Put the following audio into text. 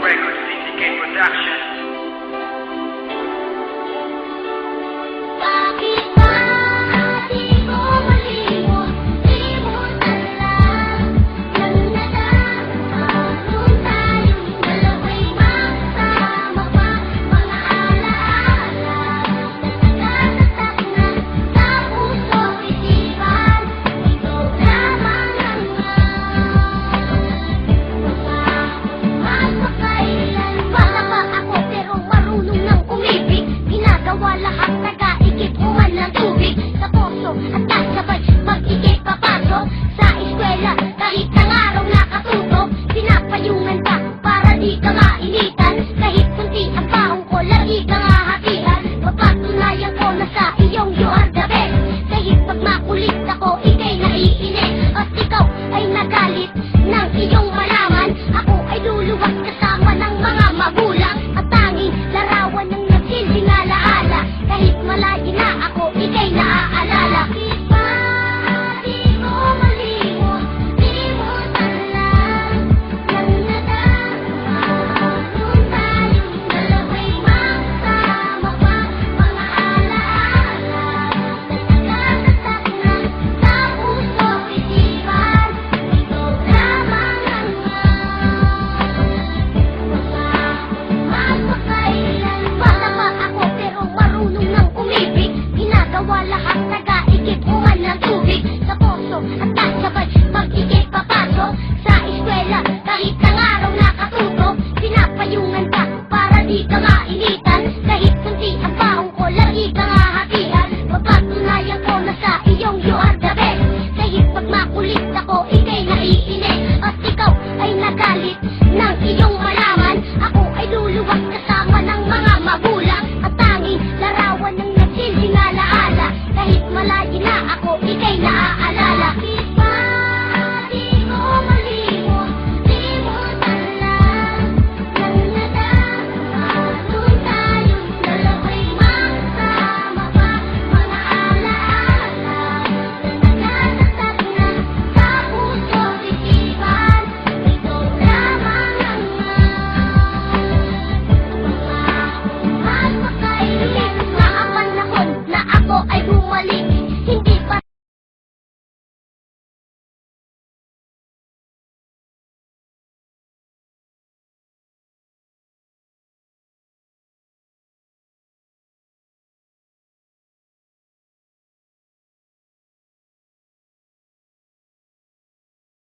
Records, CCK Productions. Bakit ba di mo malimot? Limutan lang ng nadama nung tayong dalawa'y magkasama pa. Mga alaala na nagtatatak na sa puso isipan. Ikaw lamang ang magpakailan. Bata pa ako pero marunong nang umibig. Ginagawa lahat nag-aigit uman ng tubig sa poso at kasabay mag-igit papasok sa eskwela. Kahit ang araw nakatutok, pinapayungan ka para di ka mainitan. Kahit kunti ang baong ko, lagi ka hahatian. Mapatunayan ko na sa iyong you are the best. Kahit pag makulit ako, ikay naiinis. At ikaw ay nagalit ng iyong malaman. Ako ay luluwas kasama ng mga magulang. At tanging larawan ng nagsilbing alaala. Kahit malayo na ako, ikay naaalala. Bakit ba di mo malimot? Limutan lang ng nadama nung tayong dalawa'y magkasama pa. Mga alaala na nagtatatak na sa puso isipan. Ikaw lamang ang magpakailan. Bata pa ako pero marunong nang umibig. Ginagawa lahat nag-aigit uman ng tubig